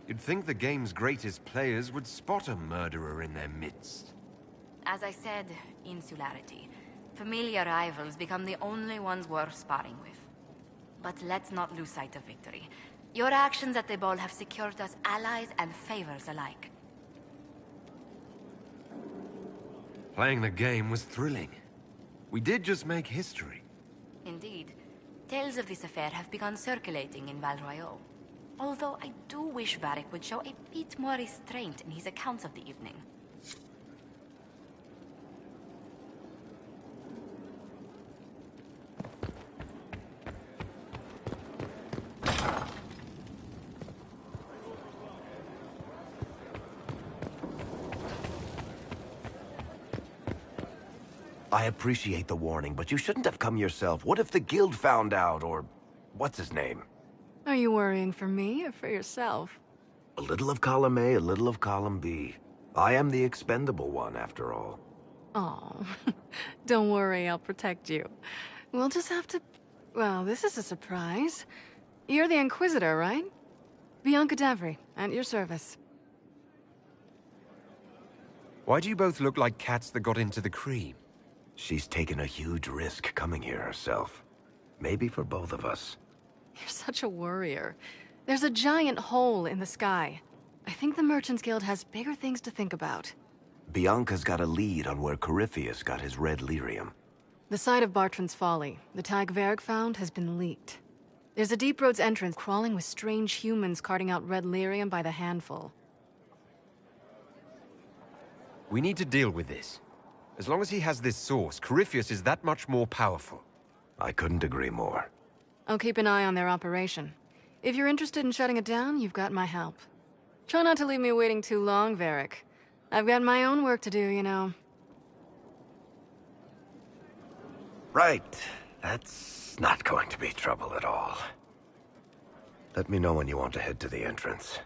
Speaker 1: You'd think the game's greatest players would spot a murderer in their midst.
Speaker 5: As I said, insularity. Familiar rivals become the only ones worth sparring with. But let's not lose sight of victory. Your actions at the ball have secured us allies and favors alike.
Speaker 1: Playing the game was thrilling. We did just make history.
Speaker 5: Indeed. Tales of this affair have begun circulating in Val Royale. Although I do wish Varric would show a bit more restraint in his accounts of the evening.
Speaker 11: I appreciate the warning, but you shouldn't have come yourself. What if the guild found out, or what's his name?
Speaker 12: Are you worrying for me or for yourself?
Speaker 11: A little of column A, a little of column B. I am the expendable one, after all.
Speaker 12: Oh, don't worry, I'll protect you. We'll just have to... Well, this is a surprise. You're the Inquisitor, right? Bianca Davry, at your service.
Speaker 1: Why do you both look like cats that got into the cream?
Speaker 11: She's taken a huge risk coming here herself. Maybe for both of us.
Speaker 12: You're such a worrier. There's a giant hole in the sky. I think the Merchants Guild has bigger things to think about.
Speaker 11: Bianca's got a lead on where Corypheus got his red lyrium.
Speaker 12: The site of Bartrand's Folly, the tag Varric found, has been leaked. There's a deep roads entrance crawling with strange humans carting out red lyrium by the handful.
Speaker 1: We need to deal with this. As long as he has this source, Corypheus is that much more powerful.
Speaker 11: I couldn't agree more.
Speaker 12: I'll keep an eye on their operation. If you're interested in shutting it down, you've got my help. Try not to leave me waiting too long, Varric. I've got my own work to do, you know.
Speaker 11: Right. That's not going to be trouble at all. Let me know when you want to head to the entrance.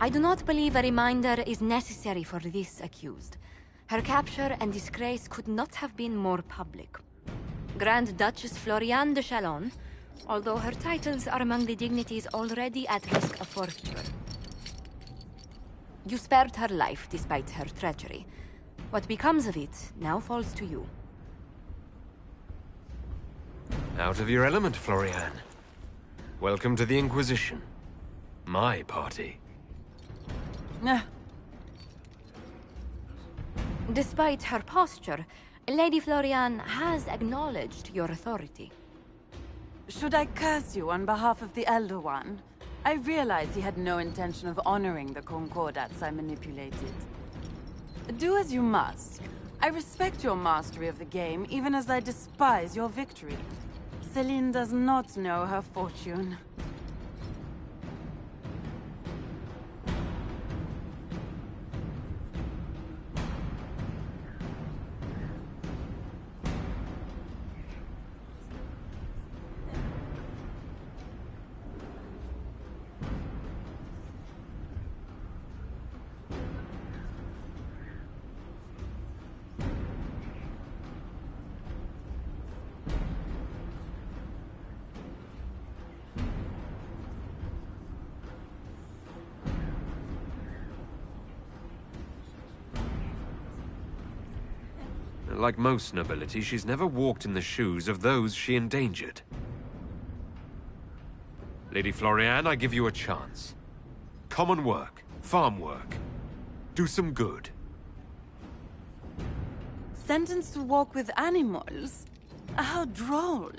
Speaker 5: I do not believe a reminder is necessary for this accused. Her capture and disgrace could not have been more public. Grand Duchess Floriane de Chalon, although her titles are among the dignities already at risk of forfeiture. You spared her life despite her treachery. What becomes of it now falls to you.
Speaker 1: Out of your element, Floriane. Welcome to the Inquisition. My party.
Speaker 5: Despite her posture, Lady Floriane has acknowledged your authority.
Speaker 2: Should I curse you on behalf of the Elder One? I realize he had no intention of honoring the concordats I manipulated. Do as you must. I respect your mastery of the game, even as I despise your victory. Celine does not know her fortune.
Speaker 1: Like most nobility, she's never walked in the shoes of those she endangered. Lady Floriane, I give you a chance. Common work, farm work. Do some good.
Speaker 2: Sentenced to walk with animals? How droll.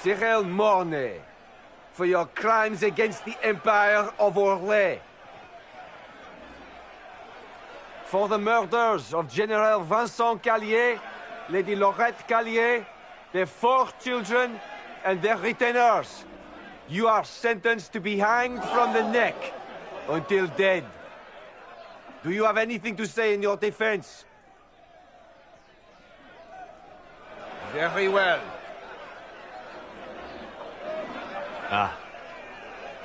Speaker 6: Cyril Mornay, for your crimes against the Empire of Orlais. For the murders of General Vincent Callier, Lady Laurette Callier, their 4 children, and their retainers. You are sentenced to be hanged from the neck until dead. Do you have anything to say in your defense? Very well.
Speaker 18: Ah.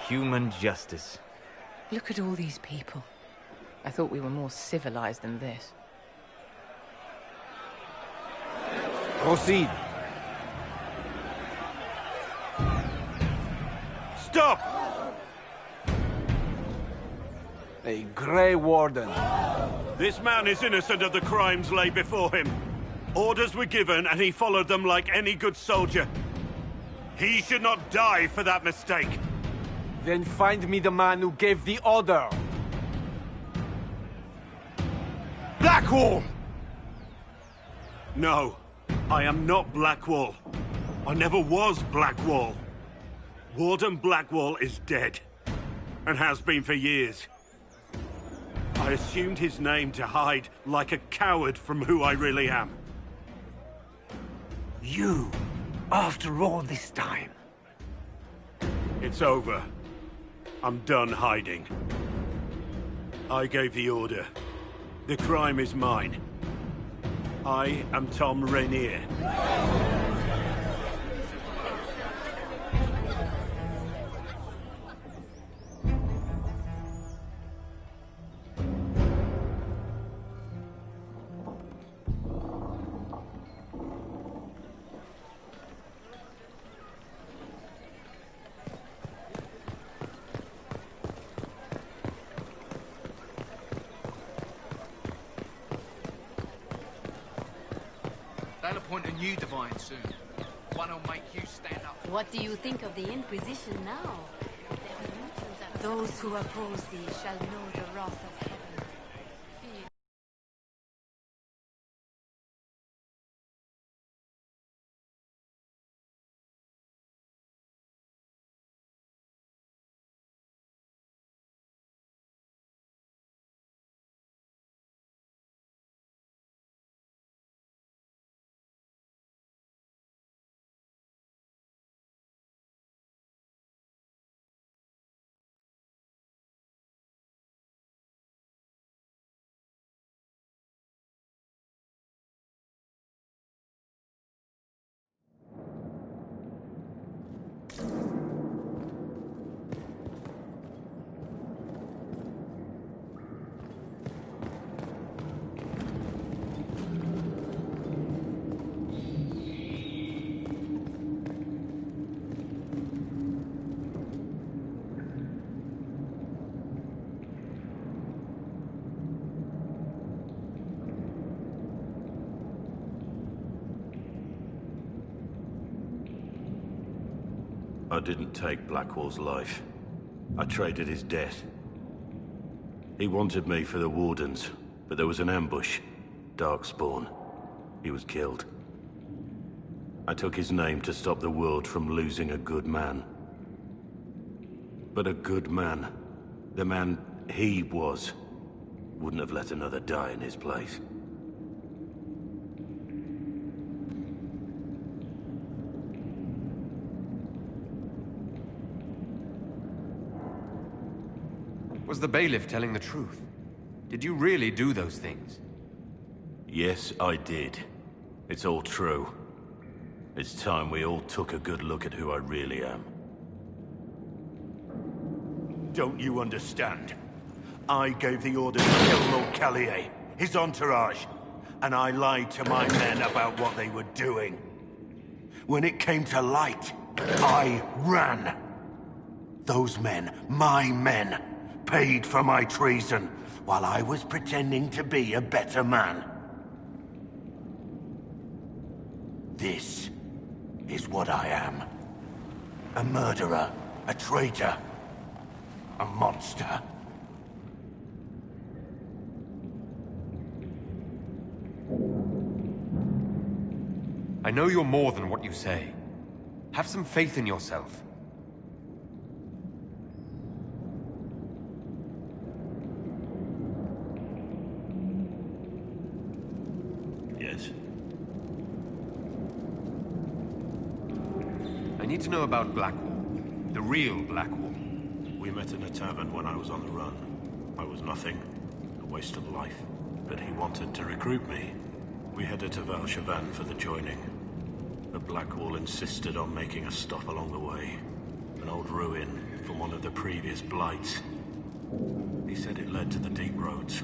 Speaker 18: Human justice.
Speaker 14: Look at all these people. I thought we were more civilized than this.
Speaker 6: Proceed.
Speaker 21: Stop!
Speaker 6: A Grey Warden.
Speaker 9: This man is innocent of the crimes laid before him. Orders were given and he followed them like any good soldier. He should not die for that mistake.
Speaker 6: Then find me the man who gave the order.
Speaker 9: Blackwall! No, I am not Blackwall. I never was Blackwall. Warden Blackwall is dead, and has been for years. I assumed his name to hide like a coward from who I really am.
Speaker 11: You, after all this time.
Speaker 9: It's over. I'm done hiding. I gave the order. The crime is mine. I am Tom Rainier.
Speaker 10: They'll appoint a new divine soon. One who'll make you stand up.
Speaker 5: What do you think of the Inquisition now? Those who oppose thee shall know the wrath of heaven.
Speaker 9: I didn't take Blackwall's life. I traded his death. He wanted me for the Wardens, but there was an ambush. Darkspawn. He was killed. I took his name to stop the world from losing a good man. But a good man, the man he was, wouldn't have let another die in his place.
Speaker 1: Was the bailiff telling the truth? Did you really do those things?
Speaker 9: Yes, I did. It's all true. It's time we all took a good look at who I really am. Don't you understand? I gave the order to kill Lord Callier, his entourage, and I lied to my men about what they were doing. When it came to light, I ran. Those men, my men,
Speaker 7: paid for my treason, while I was pretending to be a better man. This is what I am. A murderer, a traitor, a monster.
Speaker 1: I know you're more than what you say. Have some faith in yourself.
Speaker 9: Yes?
Speaker 1: I need to know about Blackwall. The real Blackwall.
Speaker 9: We met in a tavern when I was on the run. I was nothing. A waste of life. But he wanted to recruit me. We headed to Valshavan for the joining. But Blackwall insisted on making a stop along the way. An old ruin from one of the previous blights. He said it led to the deep roads.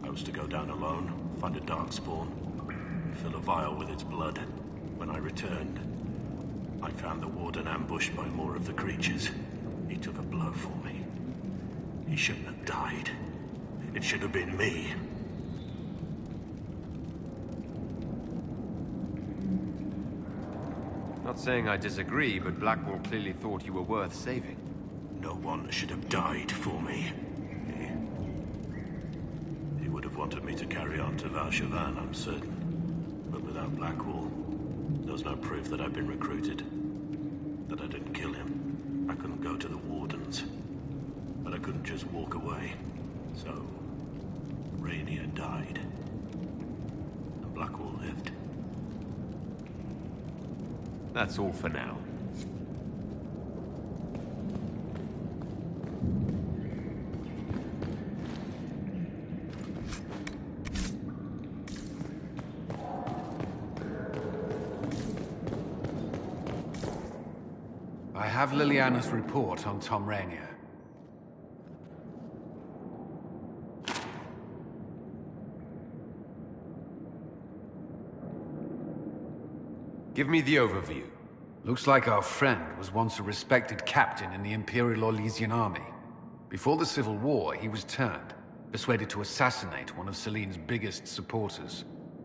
Speaker 9: I was to go down alone, find a darkspawn, fill a vial with its blood. When I returned, I found the warden ambushed by more of the creatures. He took a blow for me. He shouldn't have died. It should have been me.
Speaker 1: Not saying I disagree, but Blackwall clearly thought you were worth saving.
Speaker 9: No one should have died for me. He would have wanted me to carry on to Valshavan, I'm certain. But without Blackwall, there's no proof that I've been recruited. That I didn't kill him. I couldn't go to the Wardens. But I couldn't just walk away. So, Rainier died. And Blackwall lived.
Speaker 1: That's all for now.
Speaker 10: I have Liliana's report on Tom Rainier.
Speaker 1: Give me the overview.
Speaker 10: Looks like our friend was once a respected captain in the Imperial Orlesian army. Before the Civil War, he was turned, persuaded to assassinate one of Celene's biggest supporters.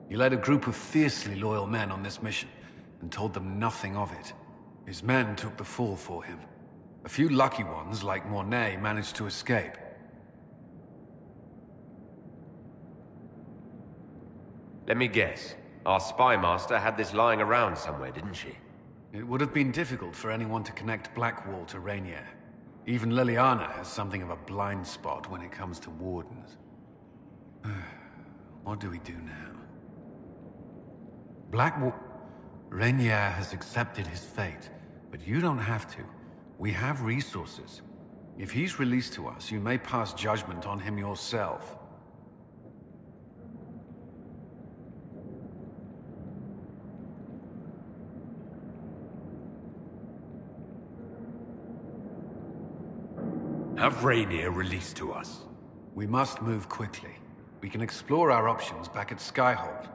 Speaker 10: He led a group of fiercely loyal men on this mission, and told them nothing of it. His men took the fall for him. A few lucky ones, like Mornay, managed to escape.
Speaker 1: Let me guess. Our spy master had this lying around somewhere, didn't she?
Speaker 10: It would have been difficult for anyone to connect Blackwall to Rainier. Even Liliana has something of a blind spot when it comes to Wardens. What do we do now? Blackwall... Rainier has accepted his fate, but you don't have to. We have resources. If he's released to us, you may pass judgment on him yourself.
Speaker 1: Have Rainier released to us.
Speaker 10: We must move quickly. We can explore our options back at Skyhold.